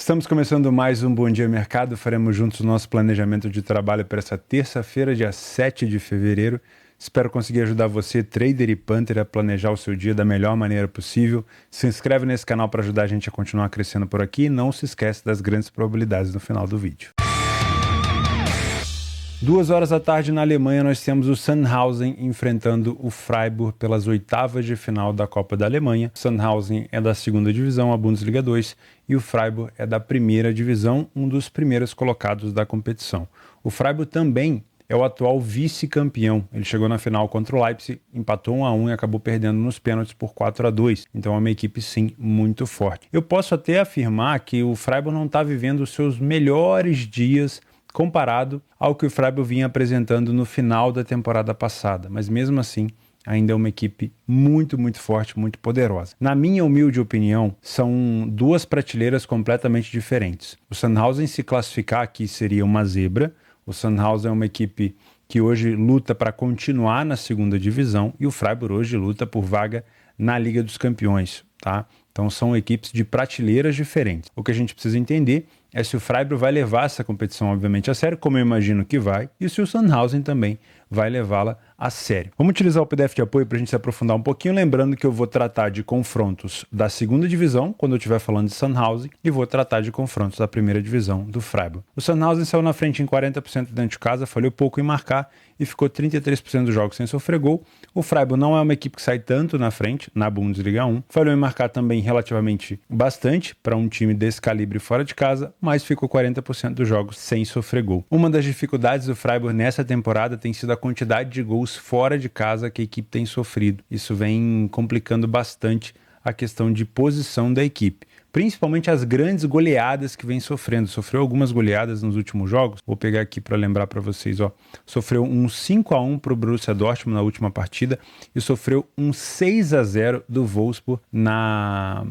Estamos começando mais um Bom Dia Mercado. Faremos juntos o nosso planejamento de trabalho para essa terça-feira, dia 7 de fevereiro. Espero conseguir ajudar você, trader e punter, a planejar o seu dia da melhor maneira possível. Se inscreve nesse canal para ajudar a gente a continuar crescendo por aqui e não se esquece das grandes probabilidades no final do vídeo. 2 horas da tarde na Alemanha nós temos o Sandhausen enfrentando o Freiburg pelas oitavas de final da Copa da Alemanha. O Sandhausen é da segunda divisão, a Bundesliga 2, e o Freiburg é da primeira divisão, um dos primeiros colocados da competição. O Freiburg também é o atual vice-campeão. Ele chegou na final contra o Leipzig, empatou 1-1 e acabou perdendo nos pênaltis por 4-2. Então é uma equipe, sim, muito forte. Eu posso até afirmar que o Freiburg não está vivendo os seus melhores dias comparado ao que o Freiburg vinha apresentando no final da temporada passada. Mas mesmo assim, ainda é uma equipe muito forte, muito poderosa. Na minha humilde opinião, são duas prateleiras completamente diferentes. O Sandhausen, se classificar aqui, seria uma zebra. O Sandhausen é uma equipe que hoje luta para continuar na segunda divisão e o Freiburg hoje luta por vaga na Liga dos Campeões, tá? Então são equipes de prateleiras diferentes. O que a gente precisa entender é se o Freiburg vai levar essa competição, obviamente, a sério, como eu imagino que vai, e se o Sandhausen também vai levá-la a sério. Vamos utilizar o PDF de apoio para a gente se aprofundar um pouquinho, lembrando que eu vou tratar de confrontos da segunda divisão, quando eu estiver falando de Sandhausen, e vou tratar de confrontos da primeira divisão do Freiburg. O Sandhausen saiu na frente em 40% dentro de casa, falhou pouco em marcar e ficou 33% dos jogos sem sofrer gol. O Freiburg não é uma equipe que sai tanto na frente, na Bundesliga 1, falhou em marcar também relativamente bastante para um time desse calibre fora de casa, mas ficou 40% dos jogos sem sofrer gol. Uma das dificuldades do Freiburg nessa temporada tem sido a quantidade de gols fora de casa que a equipe tem sofrido. Isso vem complicando bastante a questão de posição da equipe, principalmente as grandes goleadas que vem sofrendo. Sofreu algumas goleadas nos últimos jogos, vou pegar aqui para lembrar para vocês, ó. Sofreu um 5-1 para o Borussia Dortmund na última partida e sofreu um 6-0 do Wolfsburg na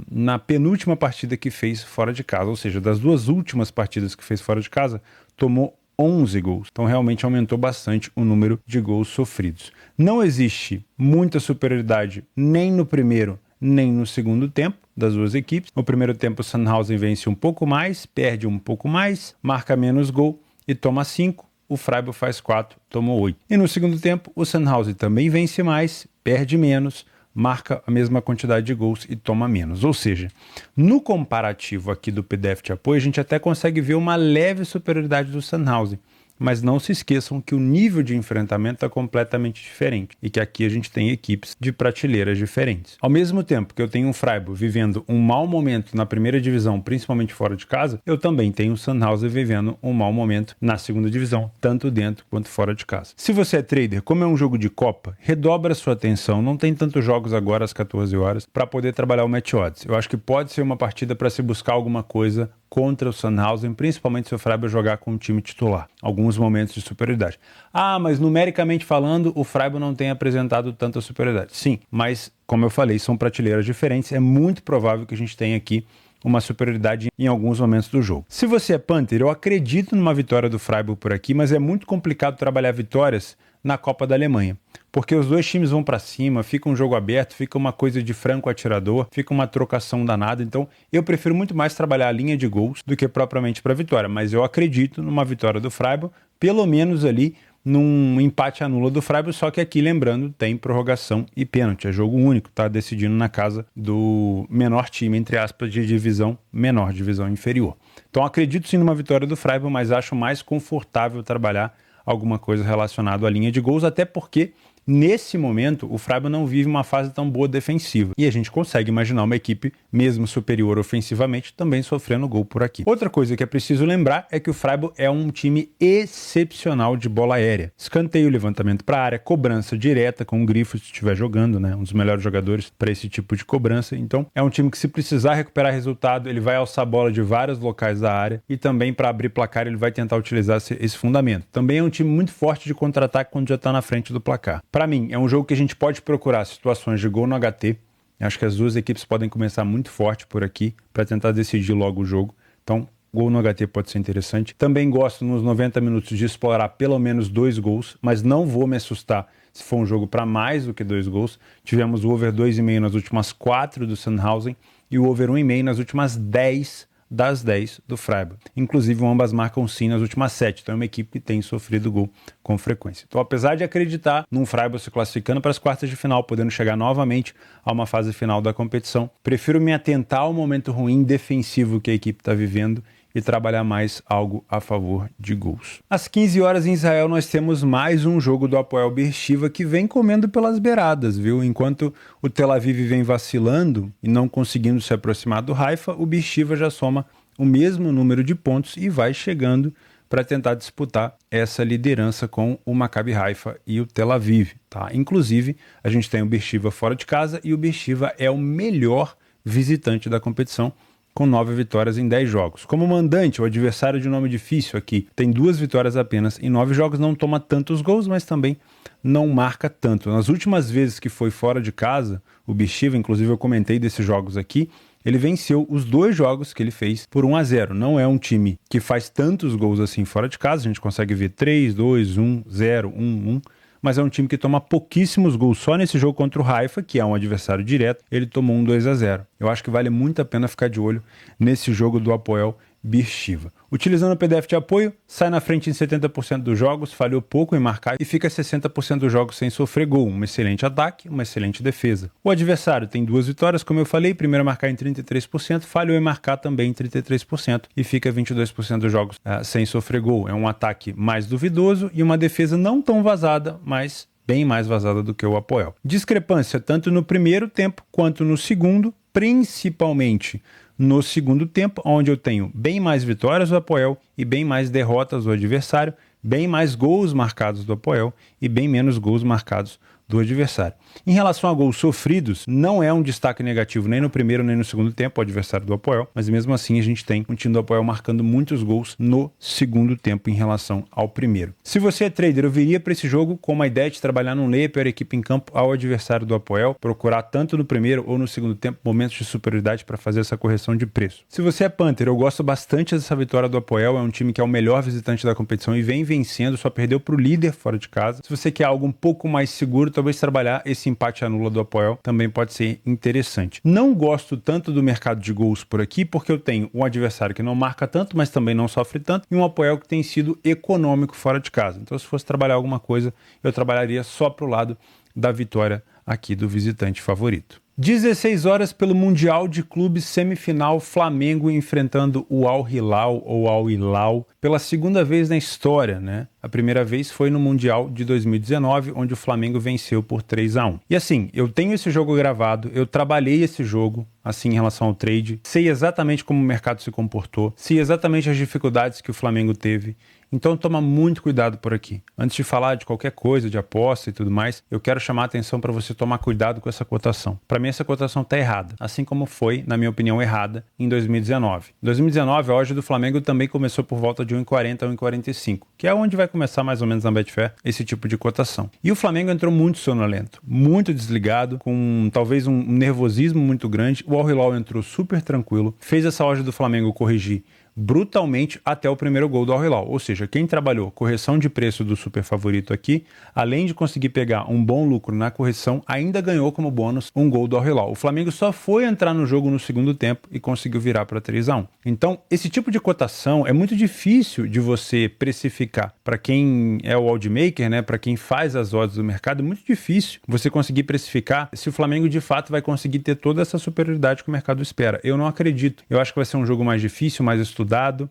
penúltima partida que fez fora de casa, ou seja, das duas últimas partidas que fez fora de casa, tomou 11 gols. Então realmente aumentou bastante o número de gols sofridos. Não existe muita superioridade nem no primeiro nem no segundo tempo das duas equipes. No primeiro tempo o Sandhausen vence um pouco mais, perde um pouco mais, marca menos gol e toma 5. O Freiburg faz 4, tomou 8. E no segundo tempo o Sandhausen também vence mais, perde menos, marca a mesma quantidade de gols e toma menos. Ou seja, no comparativo aqui do PDF de apoio, a gente até consegue ver uma leve superioridade do Sandhausen. Mas não se esqueçam que o nível de enfrentamento é completamente diferente e que aqui a gente tem equipes de prateleiras diferentes. Ao mesmo tempo que eu tenho um Freiburg vivendo um mau momento na primeira divisão, principalmente fora de casa, eu também tenho o Sandhausen vivendo um mau momento na segunda divisão, tanto dentro quanto fora de casa. Se você é trader, como é um jogo de Copa, redobra sua atenção, não tem tantos jogos agora às 14 horas para poder trabalhar o match odds. Eu acho que pode ser uma partida para se buscar alguma coisa contra o Sandhausen, principalmente se o Freiburg jogar com o time titular. Alguns momentos de superioridade. Ah, mas numericamente falando, o Freiburg não tem apresentado tanta superioridade. Sim, mas como eu falei, são prateleiras diferentes. É muito provável que a gente tenha aqui uma superioridade em alguns momentos do jogo. Se você é punter, eu acredito numa vitória do Freiburg por aqui, mas é muito complicado trabalhar vitórias na Copa da Alemanha, porque os dois times vão para cima, fica um jogo aberto, fica uma coisa de franco atirador, fica uma trocação danada. Então eu prefiro muito mais trabalhar a linha de gols do que propriamente para vitória, mas eu acredito numa vitória do Freiburg, pelo menos ali num empate anula do Freiburg, só que aqui, lembrando, tem prorrogação e pênalti, é jogo único, tá decidindo na casa do menor time, entre aspas, de divisão menor, divisão inferior. Então acredito sim numa vitória do Freiburg, mas acho mais confortável trabalhar alguma coisa relacionada à linha de gols, até porque nesse momento o Freiburg não vive uma fase tão boa defensiva e a gente consegue imaginar uma equipe mesmo superior ofensivamente também sofrendo gol por aqui. Outra coisa que é preciso lembrar é que o Freiburg é um time excepcional de bola aérea. Escanteio, levantamento para a área, cobrança direta com o Grifo se estiver jogando, né? Um dos melhores jogadores para esse tipo de cobrança. Então é um time que, se precisar recuperar resultado, ele vai alçar a bola de vários locais da área e também para abrir placar ele vai tentar utilizar esse fundamento. Também é um time muito forte de contra-ataque quando já está na frente do placar. Para mim, é um jogo que a gente pode procurar situações de gol no HT. Acho que as duas equipes podem começar muito forte por aqui para tentar decidir logo o jogo. Então, gol no HT pode ser interessante. Também gosto nos 90 minutos de explorar pelo menos 2 gols, mas não vou me assustar se for um jogo para mais do que 2 gols. Tivemos o over 2,5 nas últimas 4 do Sandhausen e o over 1,5 nas últimas 10 das 10 do Freiburg. Inclusive, ambas marcam sim nas últimas 7, então é uma equipe que tem sofrido gol com frequência. Então, apesar de acreditar num Freiburg se classificando para as quartas de final, podendo chegar novamente a uma fase final da competição, prefiro me atentar ao momento ruim defensivo que a equipe está vivendo e trabalhar mais algo a favor de gols. Às 15 horas em Israel nós temos mais um jogo do Hapoel Beersheva que vem comendo pelas beiradas, viu? Enquanto o Tel Aviv vem vacilando e não conseguindo se aproximar do Haifa, o Beersheva já soma o mesmo número de pontos e vai chegando para tentar disputar essa liderança com o Maccabi Haifa e o Tel Aviv, tá? Inclusive, a gente tem o Beersheva fora de casa e o Beersheva é o melhor visitante da competição, com 9 vitórias em 10 jogos. Como mandante, o adversário de nome difícil aqui tem 2 vitórias apenas em 9 jogos, não toma tantos gols, mas também não marca tanto. Nas últimas vezes que foi fora de casa, o Beersheva, inclusive eu comentei desses jogos aqui, ele venceu os 2 jogos que ele fez por 1-0. Não é um time que faz tantos gols assim fora de casa, a gente consegue ver 3, 2, 1, 0, 1, 1, mas é um time que toma pouquíssimos gols. Só nesse jogo contra o Haifa, que é um adversário direto, ele tomou um 2-0. Eu acho que vale muito a pena ficar de olho nesse jogo do Hapoel Beersheva. Utilizando o PDF de apoio, sai na frente em 70% dos jogos, falhou pouco em marcar e fica 60% dos jogos sem sofrer gol. Um excelente ataque, uma excelente defesa. O adversário tem 2 vitórias, como eu falei, primeiro a marcar em 33%, falhou em marcar também em 33% e fica 22% dos jogos sem sofrer gol. É um ataque mais duvidoso e uma defesa não tão vazada, mas bem mais vazada do que o Hapoel. Discrepância tanto no primeiro tempo quanto no segundo, principalmente no segundo tempo, onde eu tenho bem mais vitórias do Hapoel e bem mais derrotas do adversário, bem mais gols marcados do Hapoel e bem menos gols marcados do adversário. Em relação a gols sofridos, não é um destaque negativo nem no primeiro nem no segundo tempo o adversário do Hapoel, mas mesmo assim a gente tem um time do Hapoel marcando muitos gols no segundo tempo em relação ao primeiro. Se você é trader, eu viria para esse jogo com uma ideia de trabalhar num layer para a equipe em campo ao adversário do Hapoel, procurar tanto no primeiro ou no segundo tempo momentos de superioridade para fazer essa correção de preço. Se você é Panther, eu gosto bastante dessa vitória do Hapoel, é um time que é o melhor visitante da competição e vem vencendo, só perdeu para o líder fora de casa. Se você quer algo um pouco mais seguro, talvez trabalhar esse empate anula do Hapoel também pode ser interessante. Não gosto tanto do mercado de gols por aqui, porque eu tenho um adversário que não marca tanto, mas também não sofre tanto, e um Hapoel que tem sido econômico fora de casa. Então, se fosse trabalhar alguma coisa, eu trabalharia só pro lado da vitória aqui do visitante favorito. 16 horas pelo Mundial de Clubes semifinal, Flamengo enfrentando o Al Hilal ou Al Hilal pela segunda vez na história, né? A primeira vez foi no Mundial de 2019, onde o Flamengo venceu por 3-1. E assim, eu tenho esse jogo gravado, eu trabalhei esse jogo, assim, em relação ao trade, sei exatamente como o mercado se comportou, sei exatamente as dificuldades que o Flamengo teve. Então toma muito cuidado por aqui. Antes de falar de qualquer coisa, de aposta e tudo mais, eu quero chamar a atenção para você tomar cuidado com essa cotação. Para mim essa cotação está errada, assim como foi, na minha opinião, errada em 2019. Em 2019 a odd do Flamengo também começou por volta de 1,40 a 1,45, que é onde vai começar mais ou menos na Betfair esse tipo de cotação. E o Flamengo entrou muito sonolento, muito desligado, com talvez um nervosismo muito grande. O Al Hilal entrou super tranquilo, fez essa odd do Flamengo corrigir brutalmente até o primeiro gol do Al Hilal. Ou seja, quem trabalhou correção de preço do super favorito aqui, além de conseguir pegar um bom lucro na correção, ainda ganhou como bônus um gol do Al Hilal. O Flamengo só foi entrar no jogo no segundo tempo e conseguiu virar para 3-1. Então, esse tipo de cotação é muito difícil de você precificar. Para quem é o oddmaker, né, para quem faz as odds do mercado, é muito difícil você conseguir precificar se o Flamengo de fato vai conseguir ter toda essa superioridade que o mercado espera. Eu não acredito. Eu acho que vai ser um jogo mais difícil, mais estudado.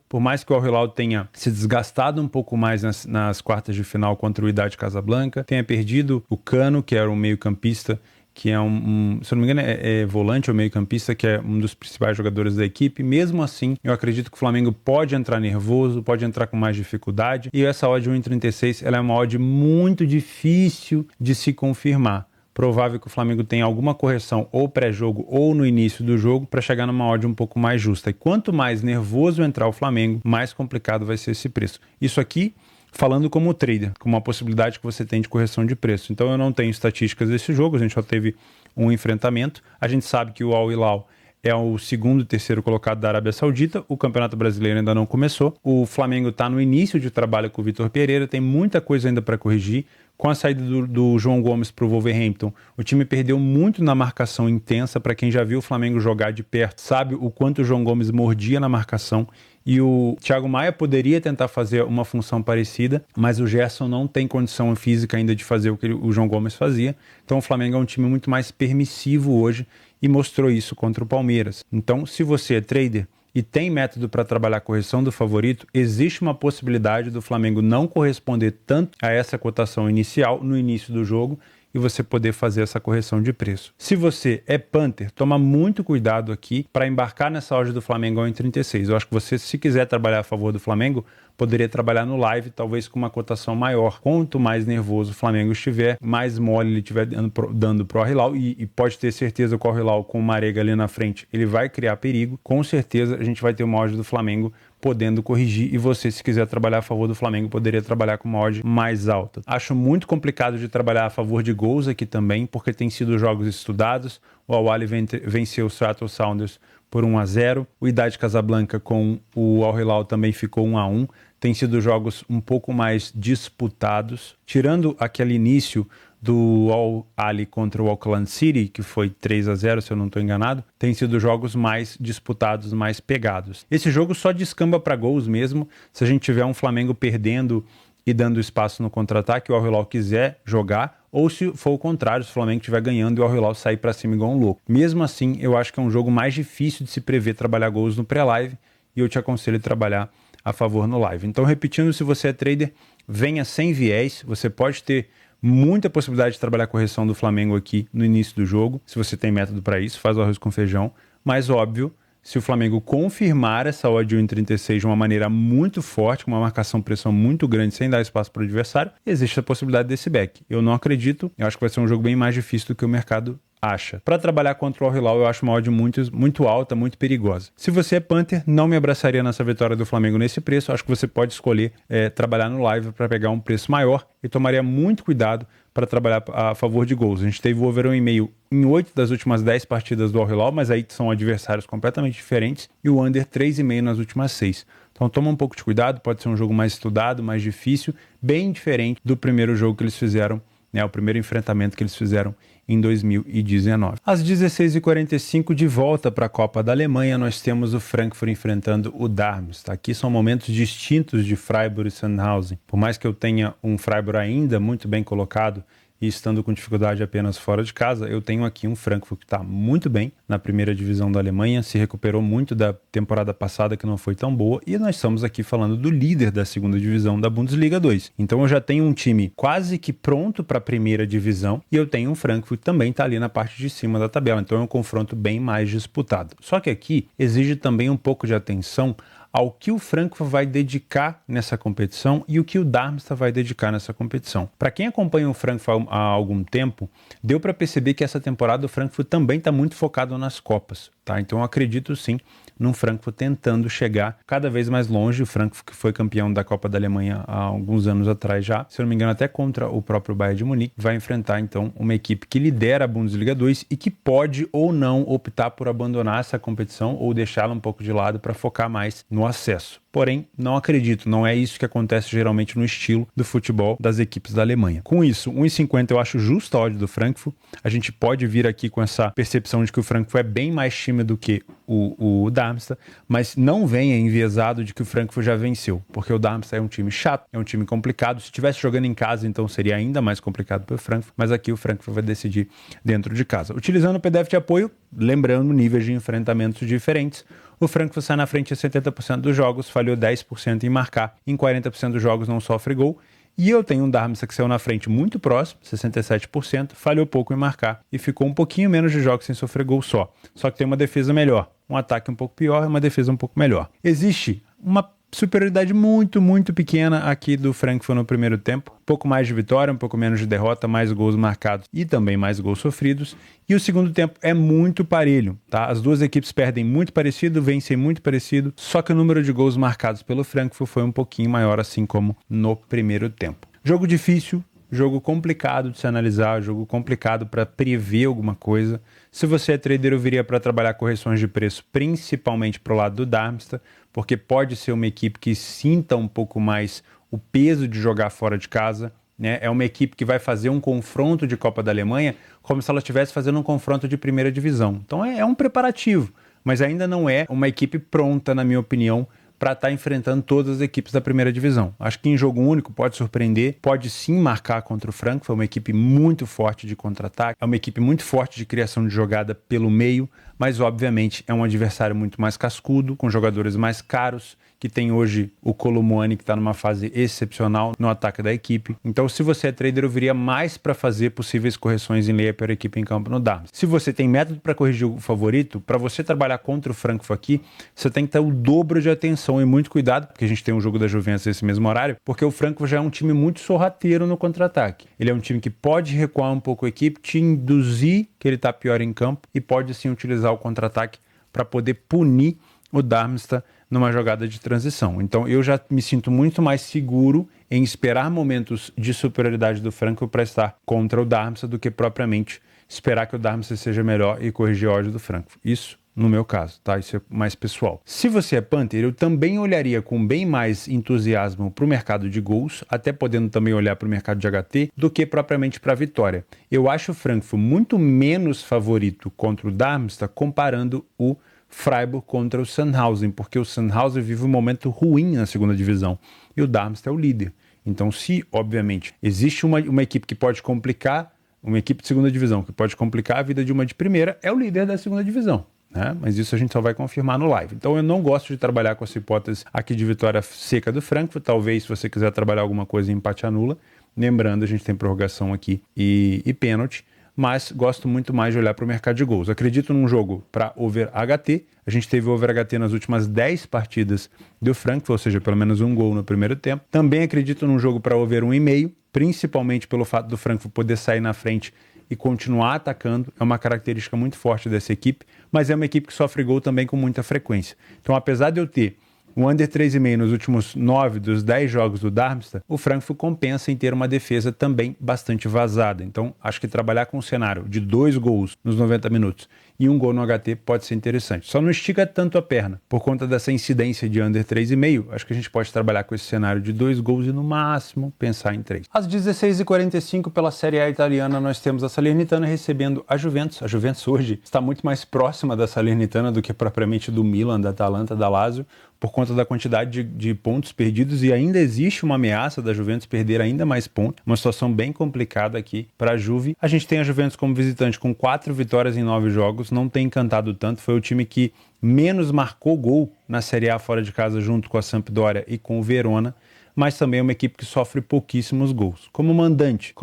Por mais que o Al Hilal tenha se desgastado um pouco mais nas quartas de final contra o Wydad Casablanca, tenha perdido o Cano, que era um meio-campista, que é se eu não me engano é volante ou meio-campista, que é um dos principais jogadores da equipe. Mesmo assim, eu acredito que o Flamengo pode entrar nervoso, pode entrar com mais dificuldade, e essa odd 1,36 ela é uma odd muito difícil de se confirmar. Provável que o Flamengo tenha alguma correção ou pré-jogo ou no início do jogo para chegar numa odd um pouco mais justa. E quanto mais nervoso entrar o Flamengo, mais complicado vai ser esse preço. Isso aqui falando como trader, como uma possibilidade que você tem de correção de preço. Então eu não tenho estatísticas desse jogo, a gente só teve um enfrentamento. A gente sabe que o Al Hilal é o segundo e terceiro colocado da Arábia Saudita. O Campeonato Brasileiro ainda não começou. O Flamengo está no início de trabalho com o Vitor Pereira, tem muita coisa ainda para corrigir. Com a saída do João Gomes para o Wolverhampton, o time perdeu muito na marcação intensa. Para quem já viu o Flamengo jogar de perto, sabe o quanto o João Gomes mordia na marcação. E o Thiago Maia poderia tentar fazer uma função parecida, mas o Gerson não tem condição física ainda de fazer o que o João Gomes fazia. Então o Flamengo é um time muito mais permissivo hoje e mostrou isso contra o Palmeiras. Então, se você é trader e tem método para trabalhar a correção do favorito, existe uma possibilidade do Flamengo não corresponder tanto a essa cotação inicial no início do jogo e você poder fazer essa correção de preço. Se você é punter, toma muito cuidado aqui para embarcar nessa odd do Flamengo ao 1,36. Eu acho que você, se quiser trabalhar a favor do Flamengo, poderia trabalhar no live, talvez com uma cotação maior. Quanto mais nervoso o Flamengo estiver, mais mole ele estiver dando pro Al-Hilal, e pode ter certeza que o Al-Hilal com o Marega ali na frente, ele vai criar perigo. Com certeza a gente vai ter uma odd do Flamengo podendo corrigir, e você, se quiser trabalhar a favor do Flamengo, poderia trabalhar com uma odd mais alta. Acho muito complicado de trabalhar a favor de gols aqui também, porque tem sido jogos estudados. O Al-Ahly venceu o Seattle Sounders por 1-0. O Wydad Casablanca com o Al-Hilal também ficou 1-1. Tem sido jogos um pouco mais disputados. Tirando aquele início do Al-Ahly contra o Auckland City, que foi 3-0, se eu não estou enganado, tem sido jogos mais disputados, mais pegados. Esse jogo só descamba para gols mesmo se a gente tiver um Flamengo perdendo e dando espaço no contra-ataque, o Al-Hilal quiser jogar, ou se for o contrário, se o Flamengo estiver ganhando e o Al-Hilal sair para cima igual um louco. Mesmo assim, eu acho que é um jogo mais difícil de se prever trabalhar gols no pré-live, e eu te aconselho a trabalhar a favor no live. Então, repetindo, se você é trader, venha sem viés. Você pode ter muita possibilidade de trabalhar a correção do Flamengo aqui no início do jogo. Se você tem método para isso, faz o arroz com feijão. Mas, óbvio, se o Flamengo confirmar essa odd de 1,36 de uma maneira muito forte, com uma marcação-pressão muito grande, sem dar espaço para o adversário, existe a possibilidade desse back. Eu não acredito. Eu acho que vai ser um jogo bem mais difícil do que o mercado acha. Para trabalhar contra o Al-Hilal, eu acho uma odd muito alta, muito perigosa. Se você é punter, não me abraçaria nessa vitória do Flamengo nesse preço. Acho que você pode escolher trabalhar no live para pegar um preço maior, e tomaria muito cuidado para trabalhar a favor de gols. A gente teve o over 1,5 em 8 das últimas 10 partidas do Al-Hilal, mas aí são adversários completamente diferentes, e o under 3,5 nas últimas 6. Então toma um pouco de cuidado, pode ser um jogo mais estudado, mais difícil, bem diferente do primeiro jogo que eles fizeram, o primeiro enfrentamento que eles fizeram em 2019. Às 16h45, de volta para a Copa da Alemanha, nós temos o Frankfurt enfrentando o Darmstadt. Aqui são momentos distintos de Freiburg e Sandhausen. Por mais que eu tenha um Freiburg ainda muito bem colocado e estando com dificuldade apenas fora de casa, eu tenho aqui um Frankfurt que está muito bem na primeira divisão da Alemanha, se recuperou muito da temporada passada, que não foi tão boa, e nós estamos aqui falando do líder da segunda divisão da Bundesliga 2. Então eu já tenho um time quase que pronto para a primeira divisão, e eu tenho um Frankfurt que também está ali na parte de cima da tabela, então é um confronto bem mais disputado. Só que aqui exige também um pouco de atenção ao que o Frankfurt vai dedicar nessa competição e o que o Darmstadt vai dedicar nessa competição. Para quem acompanha o Frankfurt há algum tempo, deu para perceber que essa temporada o Frankfurt também está muito focado nas Copas, tá? Então eu acredito sim num Frankfurt tentando chegar cada vez mais longe. O Frankfurt, que foi campeão da Copa da Alemanha há alguns anos atrás já, se eu não me engano até contra o próprio Bayern de Munique, vai enfrentar então uma equipe que lidera a Bundesliga 2 e que pode ou não optar por abandonar essa competição ou deixá-la um pouco de lado para focar mais no acesso. Porém, não acredito, não é isso que acontece geralmente no estilo do futebol das equipes da Alemanha. Com isso, 1,50 eu acho justo a odd do Frankfurt. A gente pode vir aqui com essa percepção de que o Frankfurt é bem mais time do que o Darmstadt, mas não venha enviesado de que o Frankfurt já venceu, porque o Darmstadt é um time chato, é um time complicado. Se estivesse jogando em casa, então seria ainda mais complicado para o Frankfurt, mas aqui o Frankfurt vai decidir dentro de casa. Utilizando o PDF de apoio, lembrando níveis de enfrentamentos diferentes, o Frankfurt sai na frente em 70% dos jogos, falhou 10% em marcar, em 40% dos jogos não sofre gol. E eu tenho um Darmstadt que saiu na frente muito próximo, 67%, falhou pouco em marcar e ficou um pouquinho menos de jogos sem sofrer gol só. Só que tem uma defesa melhor, um ataque um pouco pior e uma defesa um pouco melhor. Existe uma superioridade muito, muito pequena aqui do Frankfurt no primeiro tempo. Um pouco mais de vitória, um pouco menos de derrota, mais gols marcados e também mais gols sofridos. E o segundo tempo é muito parelho, tá? As duas equipes perdem muito parecido, vencem muito parecido, só que o número de gols marcados pelo Frankfurt foi um pouquinho maior, assim como no primeiro tempo. Jogo difícil, jogo complicado de se analisar, jogo complicado para prever alguma coisa. Se você é trader, eu viria para trabalhar correções de preço, principalmente para o lado do Darmstadt, porque pode ser uma equipe que sinta um pouco mais o peso de jogar fora de casa. né? É uma equipe que vai fazer um confronto de Copa da Alemanha como se ela estivesse fazendo um confronto de primeira divisão. Então é um preparativo, mas ainda não é uma equipe pronta, na minha opinião, para estar enfrentando todas as equipes da primeira divisão. Acho que em jogo único pode surpreender, pode sim marcar contra o Frankfurt, é uma equipe muito forte de contra-ataque, é uma equipe muito forte de criação de jogada pelo meio, mas obviamente é um adversário muito mais cascudo, com jogadores mais caros, que tem hoje o Kolo Muani, que está numa fase excepcional no ataque da equipe. Então, se você é trader, eu viria mais para fazer possíveis correções em leia para a equipe em campo no Darmstadt. Se você tem método para corrigir o favorito, para você trabalhar contra o Frankfurt aqui, você tem que ter o dobro de atenção e muito cuidado, porque a gente tem um jogo da Juventus nesse mesmo horário, porque o Frankfurt já é um time muito sorrateiro no contra-ataque. Ele é um time que pode recuar um pouco a equipe, te induzir que ele está pior em campo e pode sim utilizar o contra-ataque para poder punir o Darmstadt numa jogada de transição. Então eu já me sinto muito mais seguro em esperar momentos de superioridade do Frankfurt para estar contra o Darmstadt do que propriamente esperar que o Darmstadt seja melhor e corrigir a odd do Frankfurt. Isso no meu caso, tá? Isso é mais pessoal. Se você é Panther, eu também olharia com bem mais entusiasmo para o mercado de gols, até podendo também olhar para o mercado de HT, do que propriamente para a vitória. Eu acho o Frankfurt muito menos favorito contra o Darmstadt comparando o Freiburg contra o Sandhausen, porque o Sandhausen vive um momento ruim na segunda divisão e o Darmstadt é o líder. Então, se, obviamente, existe uma equipe que pode complicar, uma equipe de segunda divisão que pode complicar a vida de uma de primeira, é o líder da segunda divisão, né? Mas isso a gente só vai confirmar no live. Então, eu não gosto de trabalhar com essa hipótese aqui de vitória seca do Frankfurt. Talvez, se você quiser trabalhar alguma coisa em empate anula, lembrando, a gente tem prorrogação aqui e pênalti, mas gosto muito mais de olhar para o mercado de gols. Acredito num jogo para over HT. A gente teve over HT nas últimas 10 partidas do Frankfurt, ou seja, pelo menos um gol no primeiro tempo. Também acredito num jogo para over 1,5, principalmente pelo fato do Frankfurt poder sair na frente e continuar atacando. É uma característica muito forte dessa equipe, mas é uma equipe que sofre gol também com muita frequência. Então, apesar de eu ter um under 3,5 nos últimos 9 dos 10 jogos do Darmstadt, o Frankfurt compensa em ter uma defesa também bastante vazada. Então, acho que trabalhar com um cenário de 2 gols nos 90 minutos e um gol no HT pode ser interessante. Só não estica tanto a perna. Por conta dessa incidência de under 3,5, acho que a gente pode trabalhar com esse cenário de 2 gols e no máximo pensar em 3. Às 16h45 pela Série A italiana, nós temos a Salernitana recebendo a Juventus. A Juventus hoje está muito mais próxima da Salernitana do que propriamente do Milan, da Atalanta, da Lazio, por conta da quantidade de pontos perdidos, e ainda existe uma ameaça da Juventus perder ainda mais pontos. Uma situação bem complicada aqui para a Juve. A gente tem a Juventus como visitante com 4 vitórias em 9 jogos, não tem encantado tanto, foi o time que menos marcou gol na Série A fora de casa junto com a Sampdoria e com o Verona, mas também é uma equipe que sofre pouquíssimos gols. Como mandante,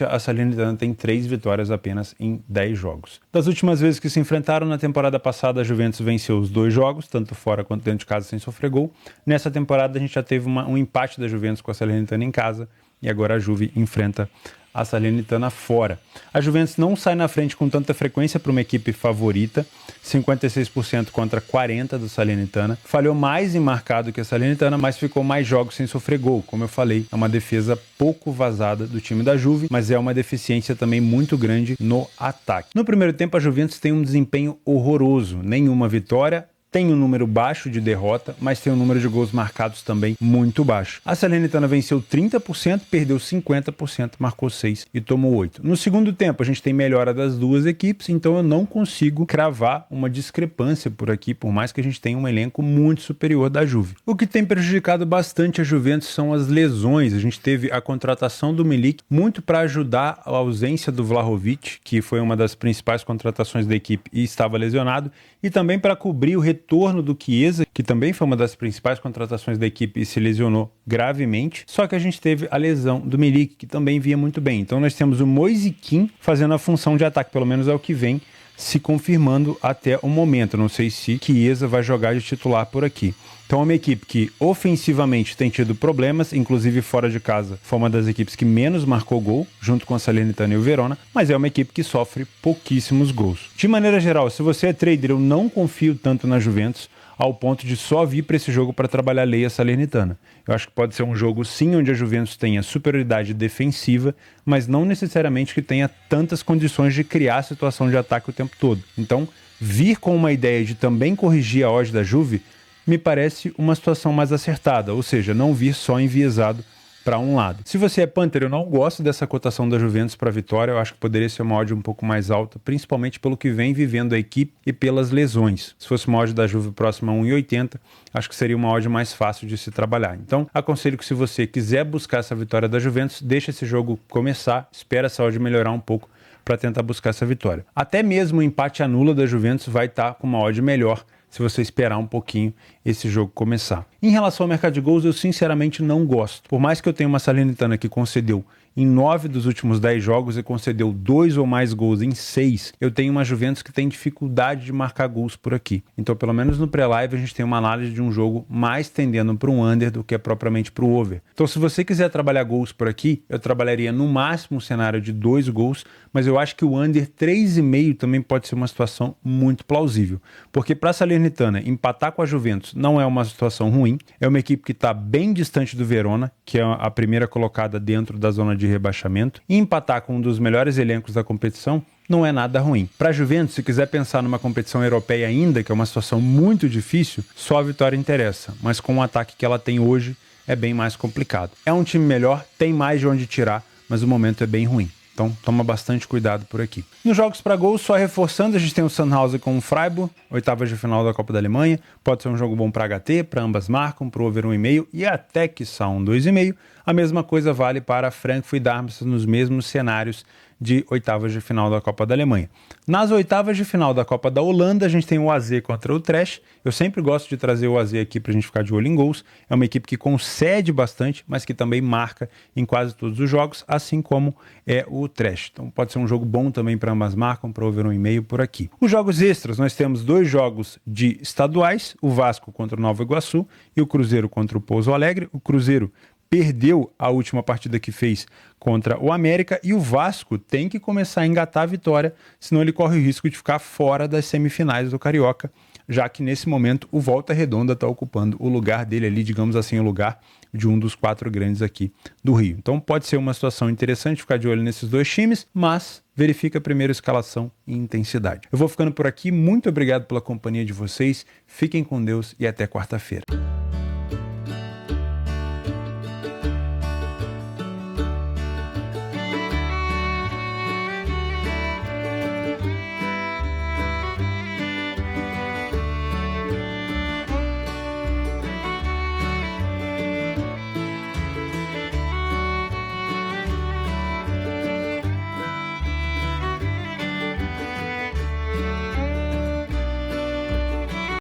a Salernitana tem 3 vitórias apenas em 10 jogos. Das últimas vezes que se enfrentaram na temporada passada, a Juventus venceu os 2 jogos, tanto fora quanto dentro de casa, sem sofrer gol. Nessa temporada a gente já teve um empate da Juventus com a Salernitana em casa, e agora a Juve enfrenta a Salernitana fora. A Juventus não sai na frente com tanta frequência para uma equipe favorita, 56% contra 40% do Salernitana. Falhou mais em marcar do que a Salernitana, mas ficou mais jogos sem sofrer gol. Como eu falei, é uma defesa pouco vazada do time da Juve, mas é uma deficiência também muito grande no ataque. No primeiro tempo, a Juventus tem um desempenho horroroso, nenhuma vitória, tem um número baixo de derrota, mas tem um número de gols marcados também muito baixo. A Salernitana venceu 30%, perdeu 50%, marcou 6 e tomou 8. No segundo tempo, a gente tem melhora das duas equipes, então eu não consigo cravar uma discrepância por aqui, por mais que a gente tenha um elenco muito superior da Juve. O que tem prejudicado bastante a Juventus são as lesões. A gente teve a contratação do Milik, muito para ajudar a ausência do Vlahovic, que foi uma das principais contratações da equipe e estava lesionado, e também para cobrir o retorno do Chiesa, que também foi uma das principais contratações da equipe e se lesionou gravemente. Só que a gente teve a lesão do Milik, que também vinha muito bem. Então nós temos o Moise Kean fazendo a função de ataque, pelo menos é o que vem se confirmando até o momento. Não sei se Chiesa vai jogar de titular por aqui. Então é uma equipe que ofensivamente tem tido problemas, inclusive fora de casa foi uma das equipes que menos marcou gol, junto com a Salernitana e o Verona, mas é uma equipe que sofre pouquíssimos gols. De maneira geral, se você é trader, eu não confio tanto na Juventus ao ponto de só vir para esse jogo para trabalhar lei a Salernitana. Eu acho que pode ser um jogo sim onde a Juventus tenha superioridade defensiva, mas não necessariamente que tenha tantas condições de criar a situação de ataque o tempo todo. Então, vir com uma ideia de também corrigir a odd da Juve me parece uma situação mais acertada, ou seja, não vir só enviesado para um lado. Se você é Panther, eu não gosto dessa cotação da Juventus para vitória, eu acho que poderia ser uma odd um pouco mais alta, principalmente pelo que vem vivendo a equipe e pelas lesões. Se fosse uma odd da Juve próxima a 1,80, acho que seria uma odd mais fácil de se trabalhar. Então, aconselho que se você quiser buscar essa vitória da Juventus, deixa esse jogo começar, espera essa odd melhorar um pouco para tentar buscar essa vitória. Até mesmo o empate anula da Juventus vai estar com uma odd melhor se você esperar um pouquinho esse jogo começar. Em relação ao mercado de gols, eu sinceramente não gosto. Por mais que eu tenha uma Salernitana que concedeu em 9 dos últimos 10 jogos e concedeu 2 ou mais gols em 6, eu tenho uma Juventus que tem dificuldade de marcar gols por aqui. Então, pelo menos no pré-live, a gente tem uma análise de um jogo mais tendendo para um under do que propriamente para o over. Então, se você quiser trabalhar gols por aqui, eu trabalharia no máximo um cenário de 2 gols, mas eu acho que o under 3,5 também pode ser uma situação muito plausível. Porque para a Salernitana, empatar com a Juventus não é uma situação ruim, é uma equipe que está bem distante do Verona, que é a primeira colocada dentro da zona de rebaixamento, e empatar com um dos melhores elencos da competição não é nada ruim. Para a Juventus, se quiser pensar numa competição europeia ainda, que é uma situação muito difícil, só a vitória interessa, mas com o ataque que ela tem hoje é bem mais complicado. É um time melhor, tem mais de onde tirar, mas o momento é bem ruim. Então, toma bastante cuidado por aqui. Nos jogos para gols, só reforçando, a gente tem o Sandhausen com o Freiburg, oitavas de final da Copa da Alemanha. Pode ser um jogo bom para HT, para ambas marcam, para o over 1,5 e até que só um 2,5. A mesma coisa vale para Frankfurt e Darmstadt nos mesmos cenários de oitavas de final da Copa da Alemanha. Nas oitavas de final da Copa da Holanda, a gente tem o AZ contra o Trash. Eu sempre gosto de trazer o AZ aqui para a gente ficar de olho em gols. É uma equipe que concede bastante, mas que também marca em quase todos os jogos, assim como é o Trash. Então pode ser um jogo bom também para ambas marcam, para over 1,5 por aqui. Os jogos extras, nós temos 2 jogos de estaduais, o Vasco contra o Nova Iguaçu e o Cruzeiro contra o Pouso Alegre. O Cruzeiro perdeu a última partida que fez contra o América e o Vasco tem que começar a engatar a vitória, senão ele corre o risco de ficar fora das semifinais do Carioca, já que nesse momento o Volta Redonda está ocupando o lugar dele ali, digamos assim, o lugar de um dos 4 grandes aqui do Rio. Então pode ser uma situação interessante ficar de olho nesses 2 times, mas verifica primeiro a escalação e intensidade. Eu vou ficando por aqui, muito obrigado pela companhia de vocês, fiquem com Deus e até quarta-feira.